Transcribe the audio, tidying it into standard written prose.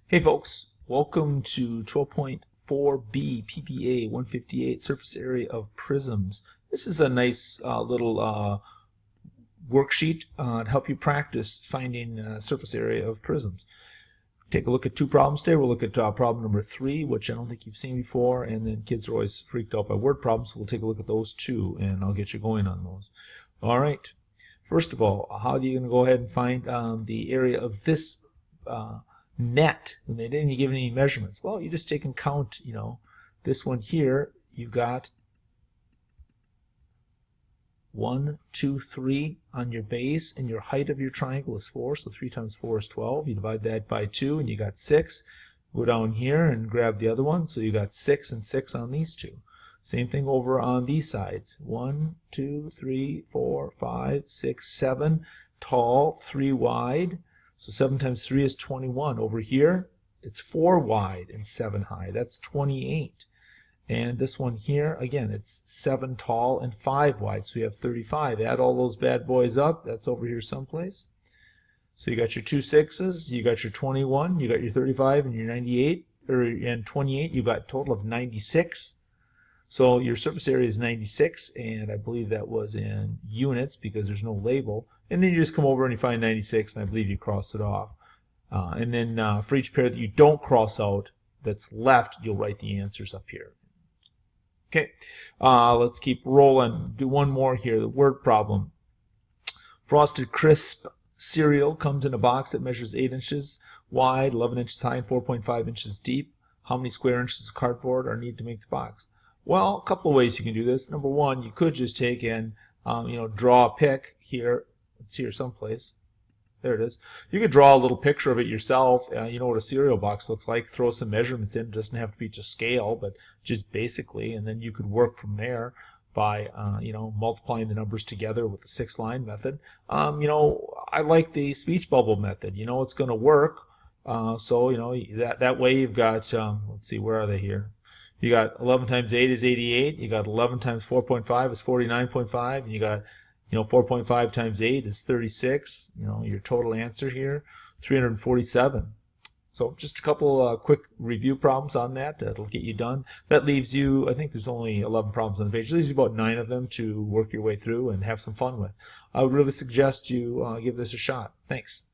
Hey folks, welcome to 12.4b PBA 158 surface area of prisms. This is a nice little worksheet to help you practice finding surface area of prisms. Take a look at two problems today. We'll look at problem number 3, which I don't think you've seen before, and then kids are always freaked out by word problems, so we'll take a look at those two, and I'll get you going on those. All right. First of all, how are you going to go ahead and find the area of this net, and they didn't give any measurements? Well, you just take and count, this one here, you've got 1, 2, 3 on your base, and your height of your triangle is 4, so 3 times 4 is 12. You divide that by 2, and you got 6. Go down here and grab the other one, so you got 6 and 6 on these two. Same thing over on these sides. 1, 2, 3, 4, 5, 6, 7 tall, 3 wide. So 7 times 3 is 21. Over here, it's 4 wide and 7 high. That's 28. And this one here, again, it's 7 tall and 5 wide. So you have 35. Add all those bad boys up. That's over here someplace. So you got your 2 6s, you got your 21, you got your 35, and your 98, and 28. You got a total of 96. So your surface area is 96, and I believe that was in units because there's no label. And then you just come over and you find 96, and I believe you cross it off. And then for each pair that you don't cross out that's left, you'll write the answers up here. Okay, let's keep rolling. Do one more here, the word problem. Frosted Crisp cereal comes in a box that measures 8 inches wide, 11 inches high, and 4.5 inches deep. How many square inches of cardboard are needed to make the box? Well, a couple of ways you can do this. Number one, you could just take and draw a pic here. It's here someplace. There it is. You could draw a little picture of it yourself. You know what a cereal box looks like. Throw some measurements in. It doesn't have to be to scale, but just basically. And then you could work from there by multiplying the numbers together with the 6-line method. I like the speech bubble method. It's going to work. That way you've got. Let's see, where are they here? You got 11 times 8 is 88. You got 11 times 4.5 is 49.5. And you got 4.5 times 8 is 36. Your total answer here, 347. So just a couple quick review problems on that. That'll get you done. That leaves you, I think there's only 11 problems on the page. It leaves you about 9 of them to work your way through and have some fun with. I would really suggest you give this a shot. Thanks.